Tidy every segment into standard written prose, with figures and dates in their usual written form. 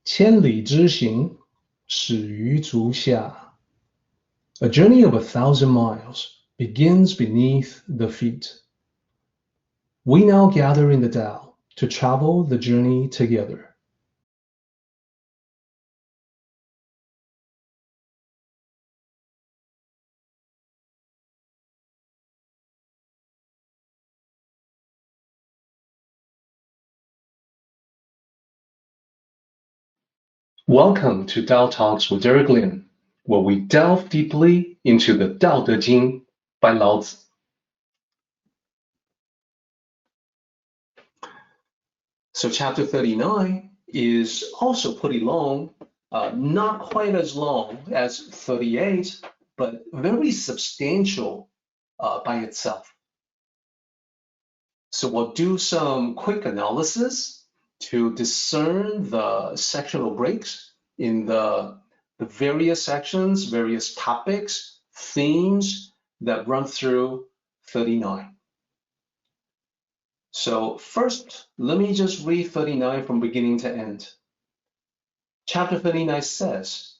千里之行，始于足下。A journey of 1,000 miles begins beneath the feet. We now gather in the Tao to travel the journey together. Welcome to Tao Talks with Derek Lin, where we delve deeply into the Tao Te Ching by Lao Tzu. So chapter 39 is also pretty long, not quite as long as 38, but very substantial by itself. So we'll do some quick analysis to discern the sectional breaks in the various sections, various topics, themes that run through 39. So first, let me just read 39 from beginning to end. Chapter 39 says,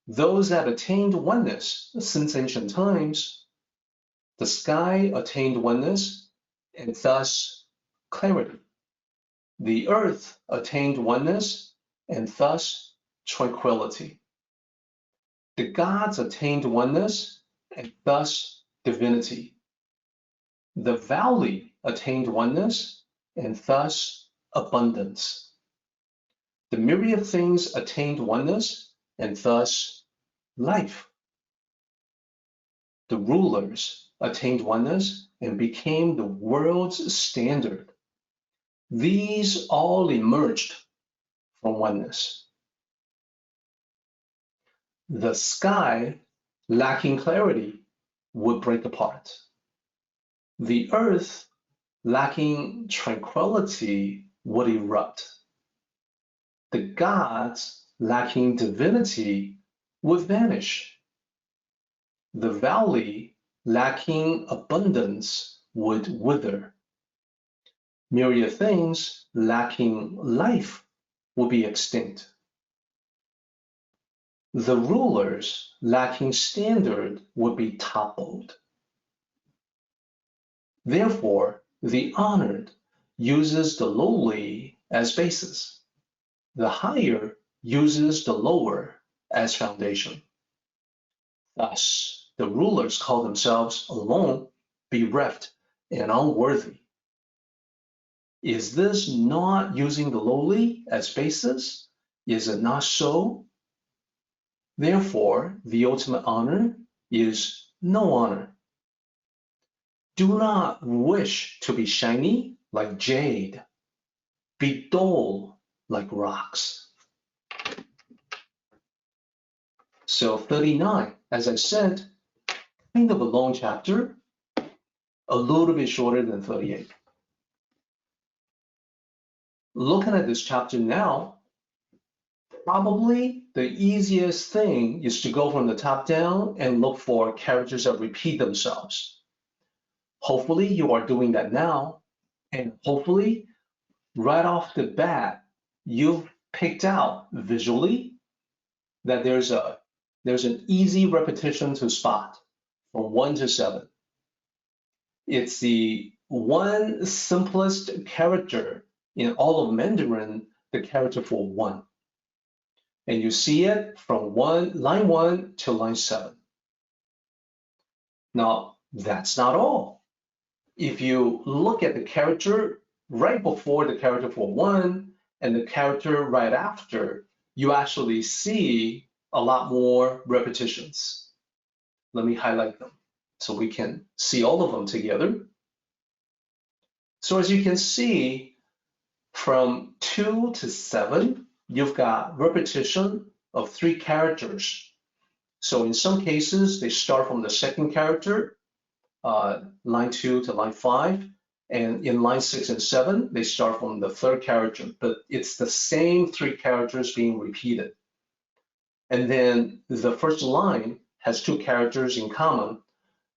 those that attained oneness since ancient times, the sky attained oneness and thus clarity. The earth attained oneness and thus tranquility. The gods attained oneness and thus divinity. The valley attained oneness and thus abundance. The myriad things attained oneness and thus life. The rulers attained oneness and became the world's standard. These all emerged from oneness. The sky, lacking clarity, would break apart. The earth, lacking tranquility, would erupt. The gods, lacking divinity, would vanish. The valley, lacking abundance, would wither. Myriad things, lacking life, would be extinct. The rulers, lacking standard, would be toppled. Therefore, the honored uses the lowly as basis. The higher uses the lower as foundation. Thus, the rulers call themselves alone, bereft, and unworthy. Is this not using the lowly as basis? Is it not so? Therefore, the ultimate honor is no honor. Do not wish to be shiny like jade. Be dull like rocks. So 39, as I said, kind of a long chapter, a little bit shorter than 38. Looking at this chapter now, probably the easiest thing is to go from the top down and look for characters that repeat themselves. Hopefully you are doing that now, and hopefully right off the bat, you've picked out visually that there's an easy repetition to spot from 1 to 7. It's the one simplest character in all of Mandarin, the character for 1. And you see it from line 1 to line 7. Now, that's not all. If you look at the character right before the character for 1 and the character right after, you actually see a lot more repetitions. Let me highlight them so we can see all of them together. So as you can see, from 2 to 7, you've got repetition of 3 characters. So in some cases, they start from the second character, line 2 to line 5, and in line 6 and 7, they start from the third character, but it's the same 3 characters being repeated. And then the first line has 2 characters in common,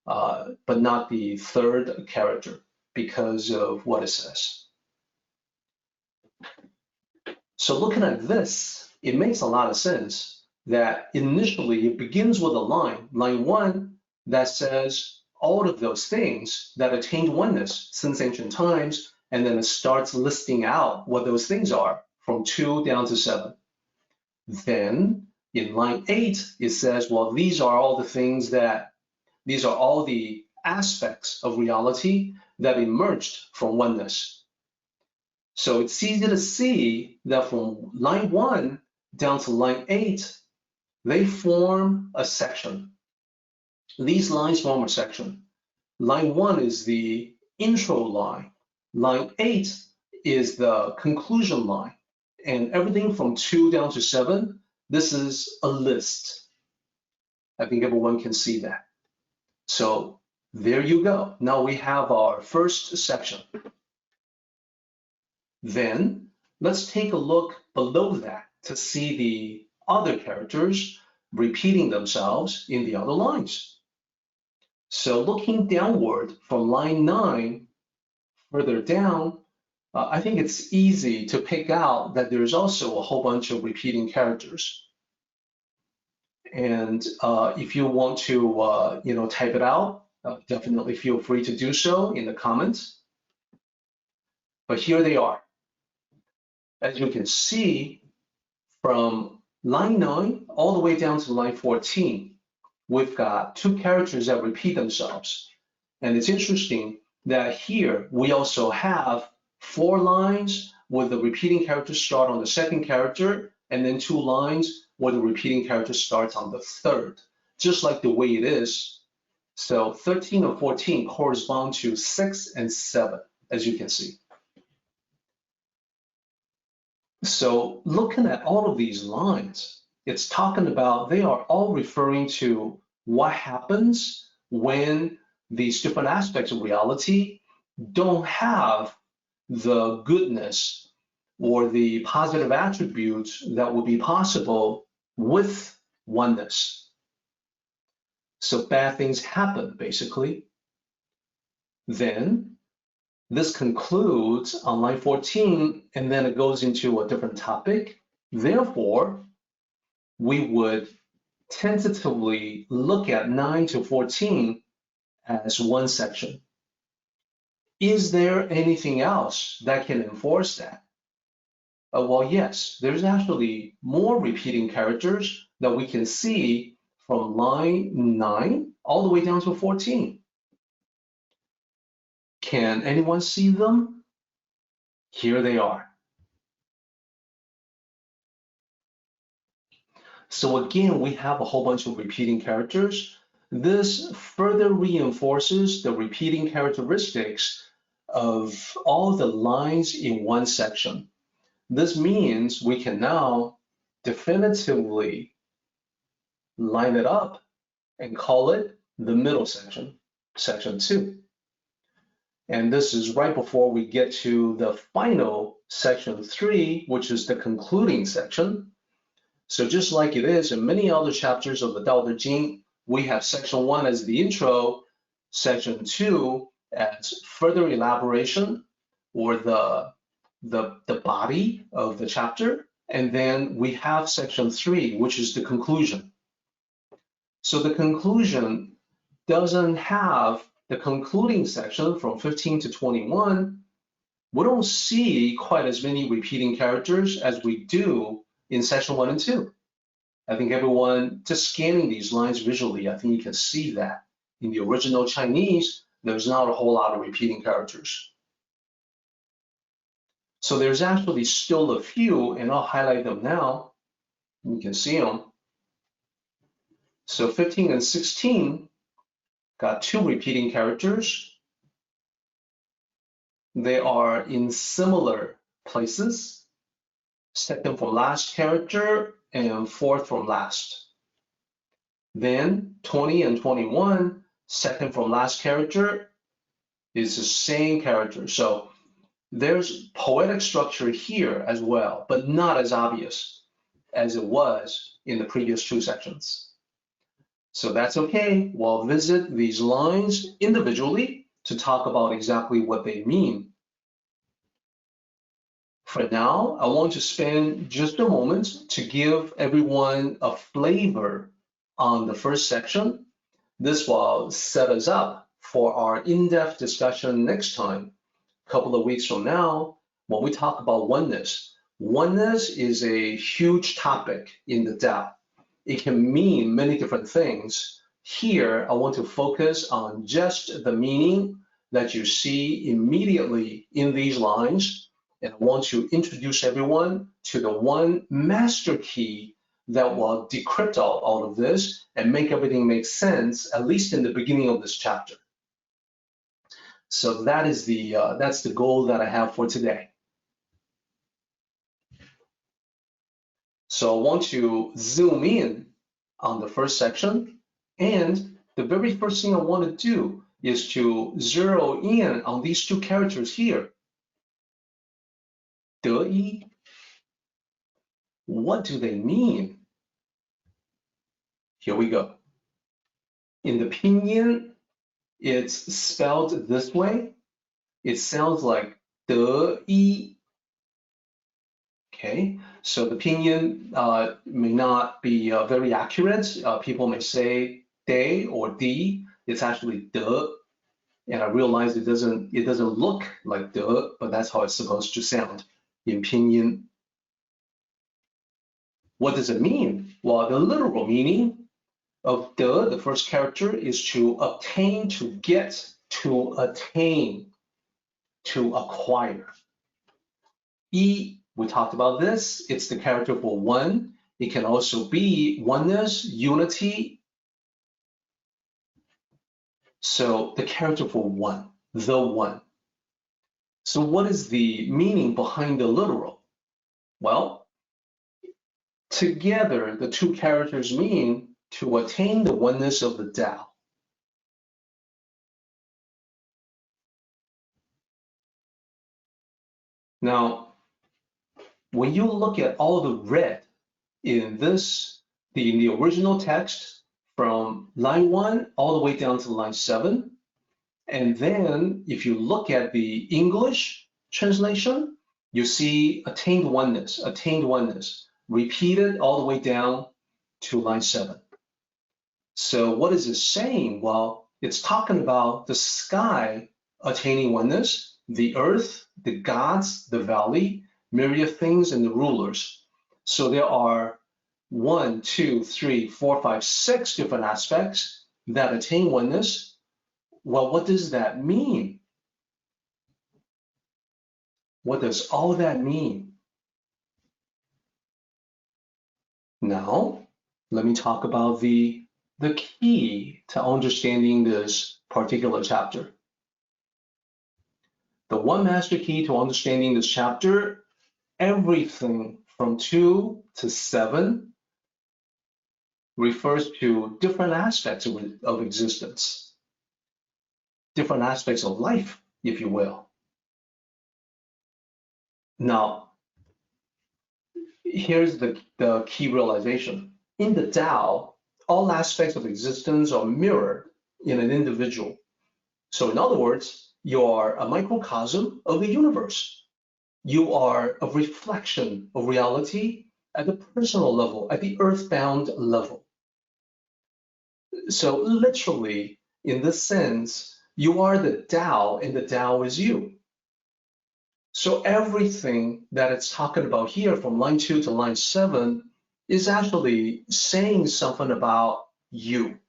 but not the third character because of what it says. So looking at this, it makes a lot of sense that initially it begins with a line 1, that says all of those things that attained oneness since ancient times, and then it starts listing out what those things are from 2 down to 7. Then in line 8, it says, well, these are all the aspects of reality that emerged from oneness. So it's easy to see that from line 1 down to line 8, they form a section. These lines form a section. Line 1 is the intro line. Line 8 is the conclusion line. And everything from 2 down to 7, this is a list. I think everyone can see that. So there you go. Now we have our first section. Then let's take a look below that to see the other characters repeating themselves in the other lines. So looking downward from line 9, further down, I think it's easy to pick out that there's also a whole bunch of repeating characters. And if you want to, type it out, definitely feel free to do so in the comments. But here they are. As you can see, from line 9 all the way down to line 14, we've got 2 characters that repeat themselves. And it's interesting that here we also have 4 lines where the repeating character start on the second character, and then 2 lines where the repeating character starts on the third, just like the way it is. So 13 and 14 correspond to 6 and 7, as you can see. So looking at all of these lines, it's talking about, they are all referring to what happens when these different aspects of reality don't have the goodness or the positive attributes that would be possible with oneness. So bad things happen, basically. Then this concludes on line 14, and then it goes into a different topic. Therefore, we would tentatively look at 9 to 14 as one section. Is there anything else that can enforce that? Well, yes, there's actually more repeating characters that we can see from line 9 all the way down to 14. Can anyone see them? Here they are. So again, we have a whole bunch of repeating characters. This further reinforces the repeating characteristics of all the lines in one section. This means we can now definitively line it up and call it the middle section, section 2. And this is right before we get to the final section 3, which is the concluding section. So just like it is in many other chapters of the Tao Te Ching, we have section 1 as the intro, section 2 as further elaboration or the body of the chapter, and then we have section 3, which is the conclusion. So the conclusion doesn't have the concluding section from 15 to 21. We don't see quite as many repeating characters as we do in section 1 and 2. I think everyone, just scanning these lines visually, I think you can see that. In the original Chinese, there's not a whole lot of repeating characters. So there's actually still a few, and I'll highlight them now. You can see them. So 15 and 16 got 2 repeating characters. They are in similar places. Second from last character and fourth from last. Then 20 and 21, second from last character is the same character. So there's poetic structure here as well, but not as obvious as it was in the previous 2 sections. So that's okay. We'll visit these lines individually to talk about exactly what they mean. For now, I want to spend just a moment to give everyone a flavor on the first section. This will set us up for our in-depth discussion next time, a couple of weeks from now, when we talk about oneness. Oneness is a huge topic in the Tao. It can mean many different things. Here, I want to focus on just the meaning that you see immediately in these lines, and I want to introduce everyone to the one master key that will decrypt all of this and make everything make sense, at least in the beginning of this chapter. So that is that's the goal that I have for today. So I want to zoom in on the first section, and the very first thing I want to do is to zero in on these two characters here. 得一. What do they mean? Here we go. In the pinyin, it's spelled this way. It sounds like 得一. Okay, so the pinyin may not be very accurate. People may say de or di. It's actually de, and I realize it doesn't look like de, but that's how it's supposed to sound in pinyin. What does it mean? Well, the literal meaning of de, the first character, is to obtain, to get, to attain, to acquire. I, we talked about this. It's the character for one. It can also be oneness, unity. So the character for one, the one. So what is the meaning behind the literal? Well, together, the two characters mean to attain the oneness of the Tao. Now, when you look at all the red in the original text from line 1 all the way down to line 7, and then if you look at the English translation, you see attained oneness, repeated all the way down to line 7. So what is it saying? Well, it's talking about the sky attaining oneness, the earth, the gods, the valley, myriad things, and the rulers. So there are 1, 2, 3, 4, 5, 6 different aspects that attain oneness. Well, what does that mean? What does all that mean? Now, let me talk about the key to understanding this particular chapter. The one master key to understanding this chapter, everything from 2 to 7 refers to different aspects of existence, different aspects of life, if you will. Now, here's the key realization. In the Tao, all aspects of existence are mirrored in an individual. So in other words, you are a microcosm of the universe. You are a reflection of reality at the personal level, at the earthbound level. So literally, in this sense, you are the Tao and the Tao is you. So everything that it's talking about here from line 2 to line 7 is actually saying something about you.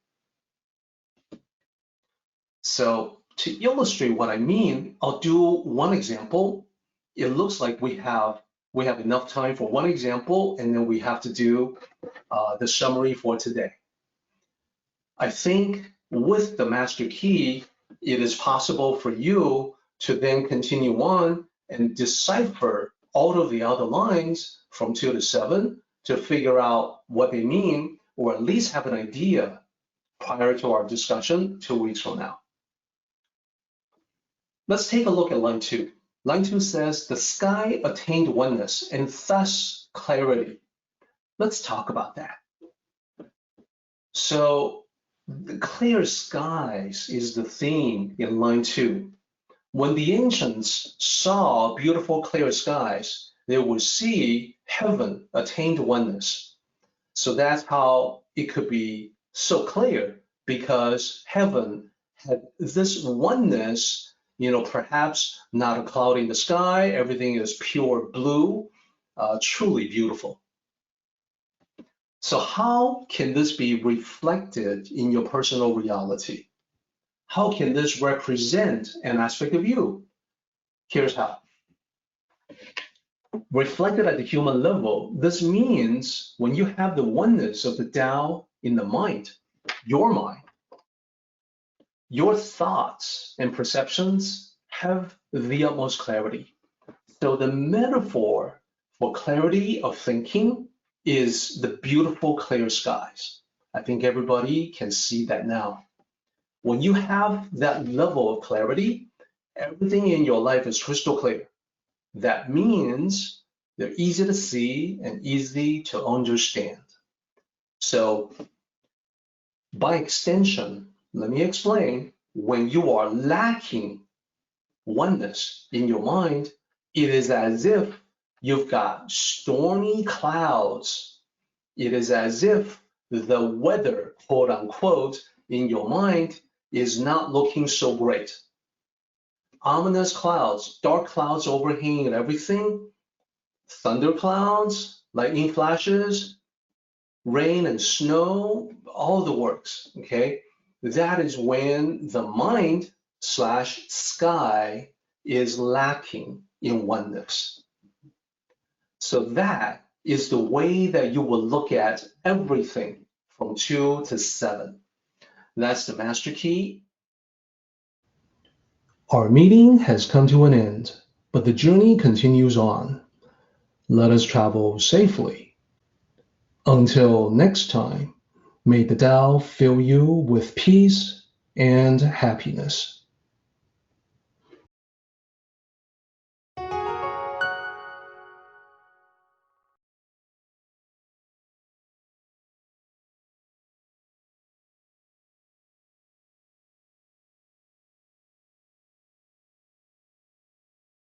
So to illustrate what I mean, I'll do one example. It looks like we have enough time for one example, and then we have to do the summary for today. I think with the master key, it is possible for you to then continue on and decipher all of the other lines from 2 to 7 to figure out what they mean, or at least have an idea prior to our discussion 2 weeks from now. Let's take a look at line 2. Line 2 says, the sky attained oneness and thus clarity. Let's talk about that. So the clear skies is the theme in line 2. When the ancients saw beautiful clear skies, they will see heaven attained oneness. So that's how it could be so clear, because heaven had this oneness, perhaps not a cloud in the sky, everything is pure blue, truly beautiful. So how can this be reflected in your personal reality? How can this represent an aspect of you? Here's how. Reflected at the human level, this means when you have the oneness of the Tao in the mind, your thoughts and perceptions have the utmost clarity. So the metaphor for clarity of thinking is the beautiful clear skies. I think everybody can see that now. When you have that level of clarity, everything in your life is crystal clear. That means they're easy to see and easy to understand. So by extension, let me explain, when you are lacking oneness in your mind, it is as if you've got stormy clouds. It is as if the weather, quote unquote, in your mind is not looking so great. Ominous clouds, dark clouds overhanging everything, thunder clouds, lightning flashes, rain and snow, all the works, okay? That is when the mind / sky is lacking in oneness. So that is the way that you will look at everything from 2 to 7. That's the master key. Our meeting has come to an end, but the journey continues on. Let us travel safely. Until next time, may the Tao fill you with peace and happiness.